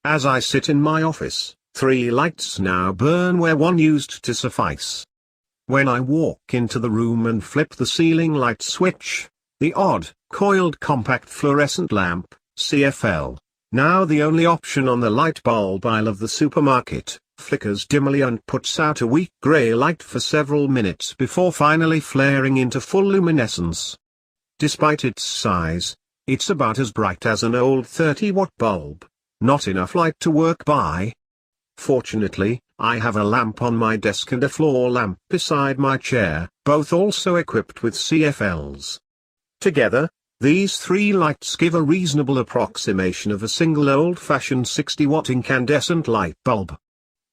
As I sit in my office, 3 lights now burn where one used to suffice. When I walk into the room and flip the ceiling light switch, the odd, coiled compact fluorescent lamp, CFL, now the only option on the light bulb aisle of the supermarket, flickers dimly and puts out a weak gray light for several minutes before finally flaring into full luminescence. Despite its size, it's about as bright as an old 30-watt bulb, not enough light to work by. Fortunately, I have a lamp on my desk and a floor lamp beside my chair, both also equipped with CFLs. Together, these 3 lights give a reasonable approximation of a single old-fashioned 60-watt incandescent light bulb.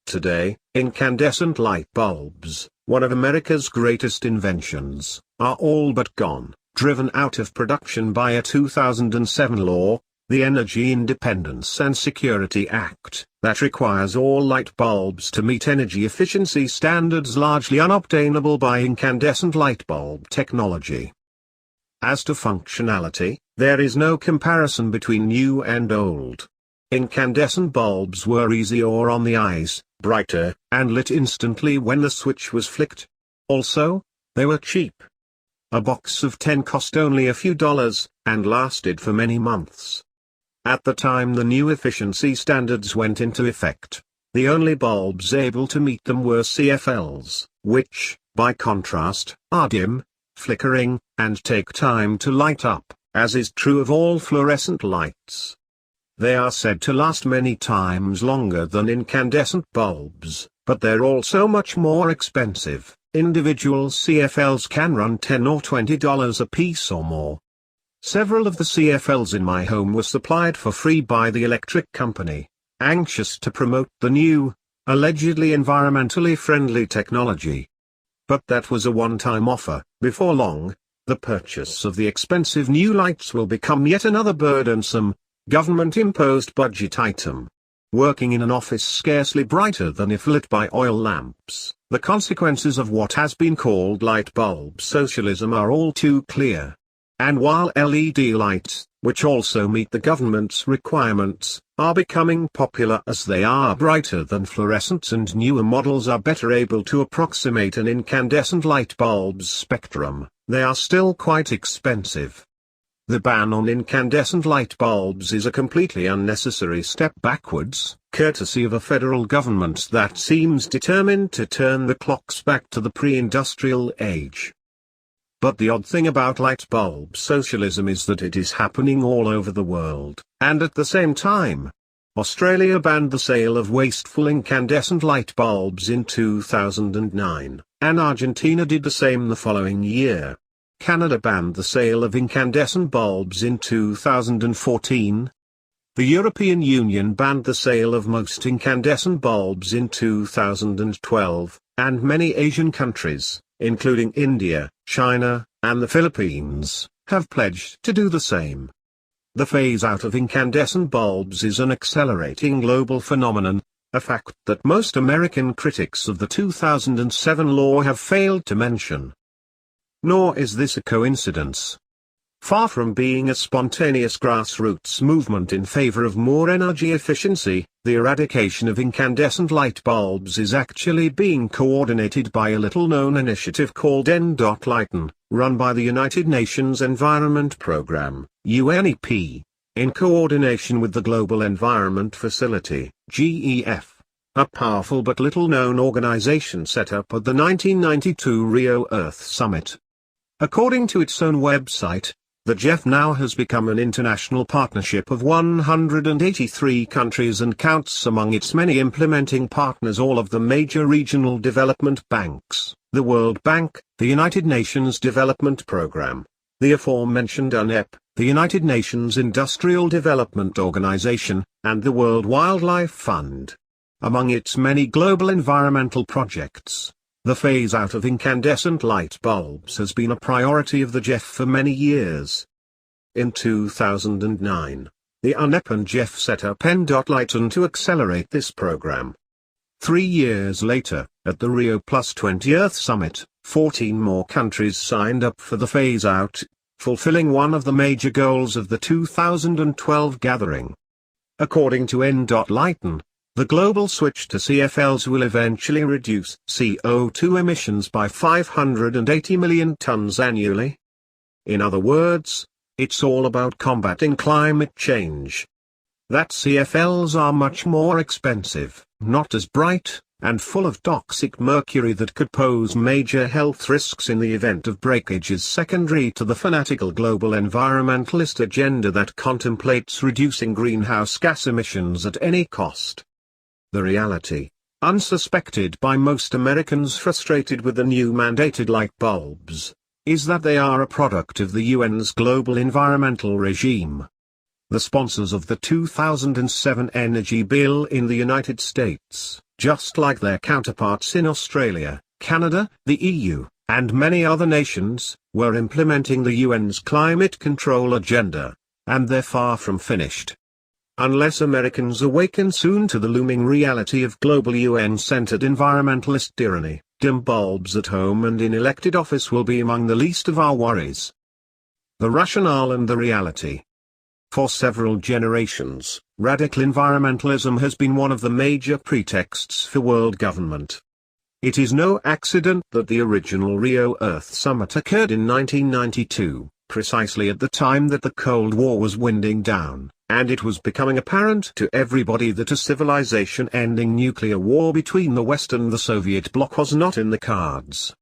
Today, incandescent light bulbs, one of America's greatest inventions, are all but gone, driven out of production by a 2007 law, the Energy Independence and Security Act, that requires all light bulbs to meet energy efficiency standards largely unobtainable by incandescent light bulb technology. As to functionality, there is no comparison between new and old. Incandescent bulbs were easier on the eyes, brighter, and lit instantly when the switch was flicked. Also, they were cheap. A box of 10 cost only a few dollars, and lasted for many months. At the time the new efficiency standards went into effect, the only bulbs able to meet them were CFLs, which, by contrast, are dim, flickering, and take time to light up, as is true of all fluorescent lights. They are said to last many times longer than incandescent bulbs, but they're also much more expensive. Individual CFLs can run $10 or $20 a piece or more. Several of the CFLs in my home were supplied for free by the electric company, anxious to promote the new, allegedly environmentally friendly technology. But that was a one-time offer. Before long, the purchase of the expensive new lights will become yet another burdensome, government-imposed budget item. Working in an office scarcely brighter than if lit by oil lamps, the consequences of what has been called light bulb socialism are all too clear. And while LED lights, which also meet the government's requirements, are becoming popular as they are brighter than fluorescents and newer models are better able to approximate an incandescent light bulb's spectrum, they are still quite expensive. The ban on incandescent light bulbs is a completely unnecessary step backwards, courtesy of a federal government that seems determined to turn the clocks back to the pre-industrial age. But the odd thing about light bulb socialism is that it is happening all over the world, and at the same time. Australia banned the sale of wasteful incandescent light bulbs in 2009, and Argentina did the same the following year. Canada banned the sale of incandescent bulbs in 2014. The European Union banned the sale of most incandescent bulbs in 2012, and many Asian countries, including India, China, and the Philippines, have pledged to do the same. The phase-out of incandescent bulbs is an accelerating global phenomenon, a fact that most American critics of the 2007 law have failed to mention. Nor is this a coincidence. Far from being a spontaneous grassroots movement in favor of more energy efficiency, the eradication of incandescent light bulbs is actually being coordinated by a little-known initiative called N.Lighten, run by the United Nations Environment Programme, UNEP, in coordination with the Global Environment Facility, GEF, a powerful but little-known organization set up at the 1992 Rio Earth Summit. According to its own website, the GEF now has become an international partnership of 183 countries and counts among its many implementing partners all of the major regional development banks, the World Bank, the United Nations Development Programme, the aforementioned UNEP, the United Nations Industrial Development Organization, and the World Wildlife Fund. Among its many global environmental projects, the phase-out of incandescent light bulbs has been a priority of the GEF for many years. In 2009, the UNEP and GEF set up N.Lighten to accelerate this program. 3 years later, at the Rio Plus 20 Earth Summit, 14 more countries signed up for the phase-out, fulfilling one of the major goals of the 2012 gathering. According to N.Lighten, the global switch to CFLs will eventually reduce CO2 emissions by 580 million tons annually. In other words, it's all about combating climate change. That CFLs are much more expensive, not as bright, and full of toxic mercury that could pose major health risks in the event of breakage is secondary to the fanatical global environmentalist agenda that contemplates reducing greenhouse gas emissions at any cost. The reality, unsuspected by most Americans frustrated with the new mandated light bulbs, is that they are a product of the UN's global environmental regime. The sponsors of the 2007 energy bill in the United States, just like their counterparts in Australia, Canada, the EU, and many other nations, were implementing the UN's climate control agenda, and they're far from finished. Unless Americans awaken soon to the looming reality of global UN-centered environmentalist tyranny, dim bulbs at home and in elected office will be among the least of our worries. The rationale and the reality. For several generations, radical environmentalism has been one of the major pretexts for world government. It is no accident that the original Rio Earth Summit occurred in 1992, precisely at the time that the Cold War was winding down, and it was becoming apparent to everybody that a civilization-ending nuclear war between the West and the Soviet bloc was not in the cards.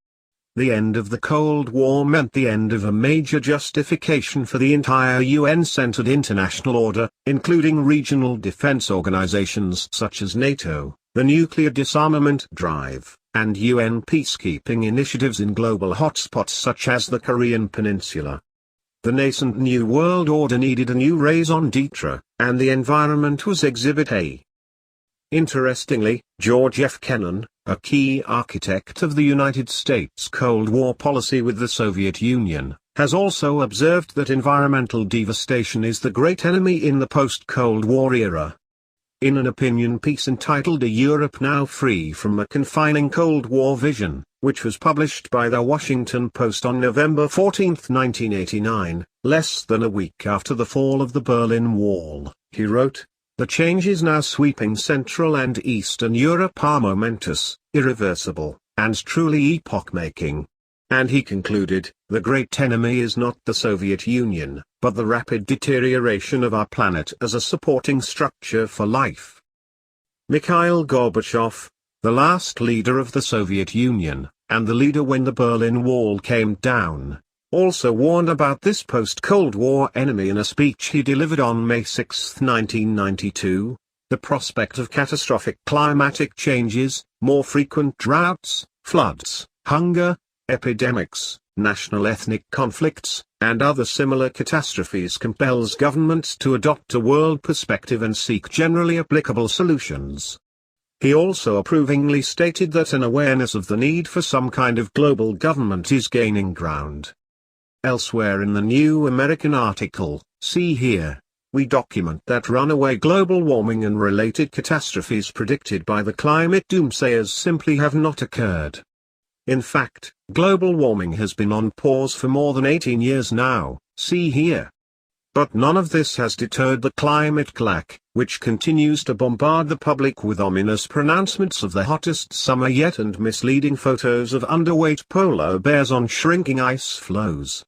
The end of the Cold War meant the end of a major justification for the entire UN-centered international order, including regional defense organizations such as NATO, the nuclear disarmament drive, and UN peacekeeping initiatives in global hotspots such as the Korean Peninsula. The nascent New World Order needed a new raison d'etre, and the environment was Exhibit A. Interestingly, George F. Kennan, a key architect of the United States Cold War policy with the Soviet Union, has also observed that environmental devastation is the great enemy in the post-Cold War era. In an opinion piece entitled A Europe Now Free from a Confining Cold War Vision, which was published by The Washington Post on November 14, 1989, less than a week after the fall of the Berlin Wall, he wrote, "The changes now sweeping Central and Eastern Europe are momentous, irreversible, and truly epoch-making." And he concluded, "The great enemy is not the Soviet Union, but the rapid deterioration of our planet as a supporting structure for life." Mikhail Gorbachev, the last leader of the Soviet Union, and the leader when the Berlin Wall came down, also warned about this post-Cold War enemy in a speech he delivered on May 6, 1992. The prospect of catastrophic climatic changes, more frequent droughts, floods, hunger, epidemics, national ethnic conflicts, and other similar catastrophes compels governments to adopt a world perspective and seek generally applicable solutions. He also approvingly stated that an awareness of the need for some kind of global government is gaining ground. Elsewhere in the New American article, see here, we document that runaway global warming and related catastrophes predicted by the climate doomsayers simply have not occurred. In fact, global warming has been on pause for more than 18 years now, see here. But none of this has deterred the climate claque, which continues to bombard the public with ominous pronouncements of the hottest summer yet and misleading photos of underweight polar bears on shrinking ice floes.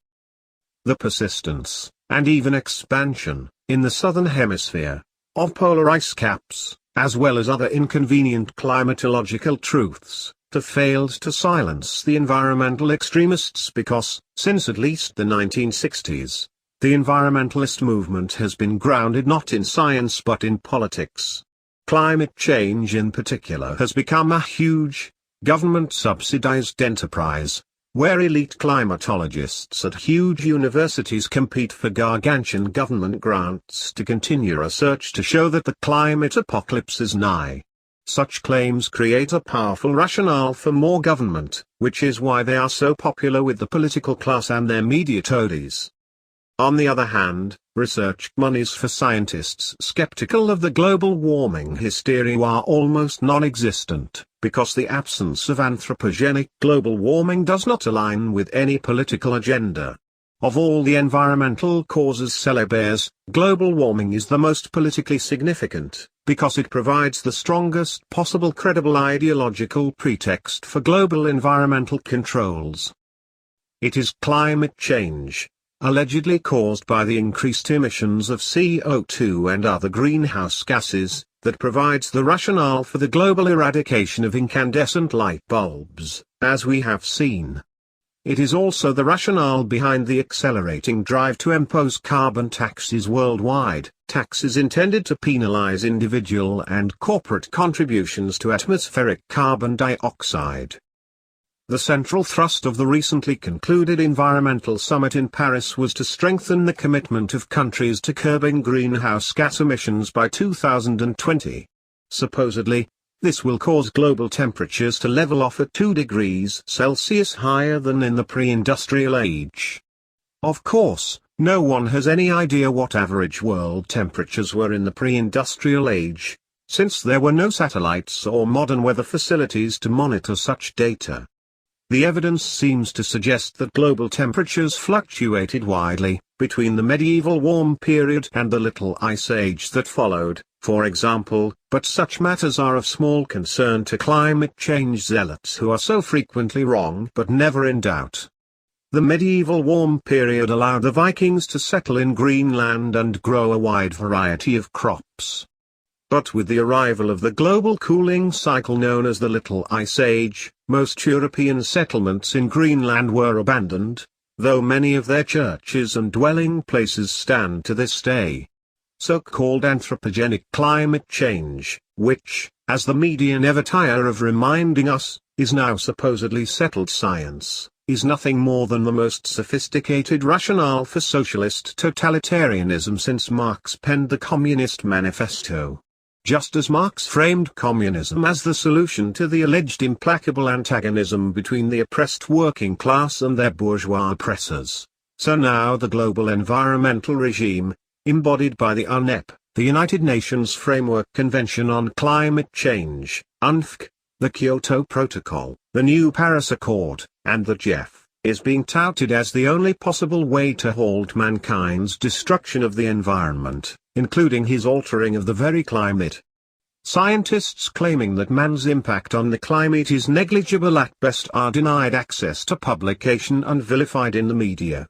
The persistence, and even expansion, in the southern hemisphere, of polar ice caps, as well as other inconvenient climatological truths, have failed to silence the environmental extremists because, since at least the 1960s, the environmentalist movement has been grounded not in science but in politics. Climate change in particular has become a huge, government-subsidized enterprise, where elite climatologists at huge universities compete for gargantuan government grants to continue research to show that the climate apocalypse is nigh. Such claims create a powerful rationale for more government, which is why they are so popular with the political class and their media toadies. On the other hand, research monies for scientists skeptical of the global warming hysteria are almost non-existent, because the absence of anthropogenic global warming does not align with any political agenda. Of all the environmental causes célèbres, global warming is the most politically significant, because it provides the strongest possible credible ideological pretext for global environmental controls. It is climate change, allegedly caused by the increased emissions of CO2 and other greenhouse gases, that provides the rationale for the global eradication of incandescent light bulbs, as we have seen. It is also the rationale behind the accelerating drive to impose carbon taxes worldwide, taxes intended to penalize individual and corporate contributions to atmospheric carbon dioxide. The central thrust of the recently concluded environmental summit in Paris was to strengthen the commitment of countries to curbing greenhouse gas emissions by 2020. Supposedly, this will cause global temperatures to level off at 2 degrees Celsius higher than in the pre-industrial age. Of course, no one has any idea what average world temperatures were in the pre-industrial age, since there were no satellites or modern weather facilities to monitor such data. The evidence seems to suggest that global temperatures fluctuated widely, between the medieval warm period and the Little Ice Age that followed, for example, but such matters are of small concern to climate change zealots who are so frequently wrong but never in doubt. The medieval warm period allowed the Vikings to settle in Greenland and grow a wide variety of crops. But with the arrival of the global cooling cycle known as the Little Ice Age, most European settlements in Greenland were abandoned, though many of their churches and dwelling places stand to this day. So-called anthropogenic climate change, which, as the media never tire of reminding us, is now supposedly settled science, is nothing more than the most sophisticated rationale for socialist totalitarianism since Marx penned the Communist Manifesto. Just as Marx framed communism as the solution to the alleged implacable antagonism between the oppressed working class and their bourgeois oppressors, so now the global environmental regime, embodied by the UNEP, the United Nations Framework Convention on Climate Change, UNFC, the Kyoto Protocol, the new Paris Accord, and the GEF, is being touted as the only possible way to halt mankind's destruction of the environment, including his altering of the very climate. Scientists claiming that man's impact on the climate is negligible at best are denied access to publication and vilified in the media.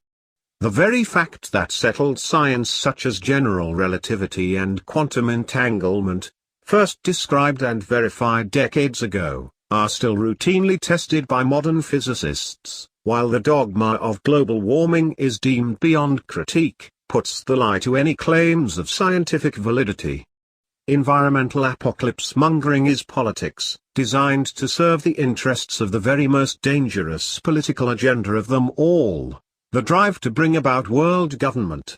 The very fact that settled science such as general relativity and quantum entanglement, first described and verified decades ago, are still routinely tested by modern physicists, while the dogma of global warming is deemed beyond critique, puts the lie to any claims of scientific validity. Environmental apocalypse mongering is politics, designed to serve the interests of the very most dangerous political agenda of them all, the drive to bring about world government.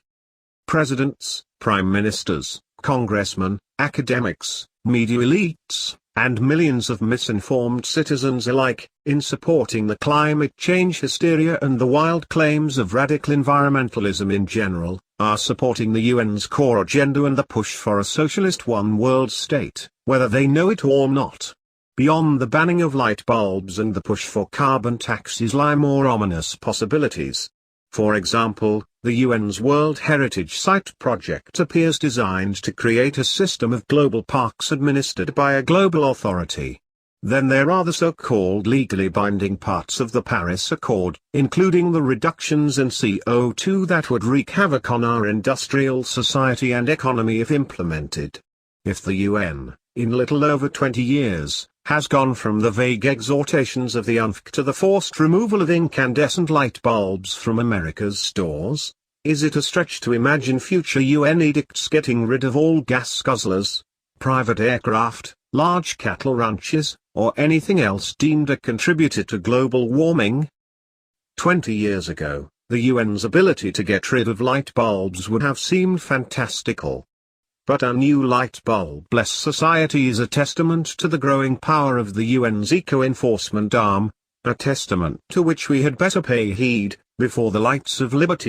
Presidents, prime ministers, congressmen, academics, media elites, and millions of misinformed citizens alike, in supporting the climate change hysteria and the wild claims of radical environmentalism in general, are supporting the UN's core agenda and the push for a socialist one-world state, whether they know it or not. Beyond the banning of light bulbs and the push for carbon taxes lie more ominous possibilities. For example, the UN's World Heritage Site project appears designed to create a system of global parks administered by a global authority. Then there are the so-called legally binding parts of the Paris Accord, including the reductions in CO2 that would wreak havoc on our industrial society and economy if implemented. If the UN, in little over 20 years, has gone from the vague exhortations of the UNFC to the forced removal of incandescent light bulbs from America's stores, is it a stretch to imagine future UN edicts getting rid of all gas guzzlers, private aircraft, large cattle ranches, or anything else deemed a contributor to global warming? 20 years ago, the UN's ability to get rid of light bulbs would have seemed fantastical. But a new light bulb-less society is a testament to the growing power of the UN's eco-enforcement arm, a testament to which we had better pay heed, before the lights of liberty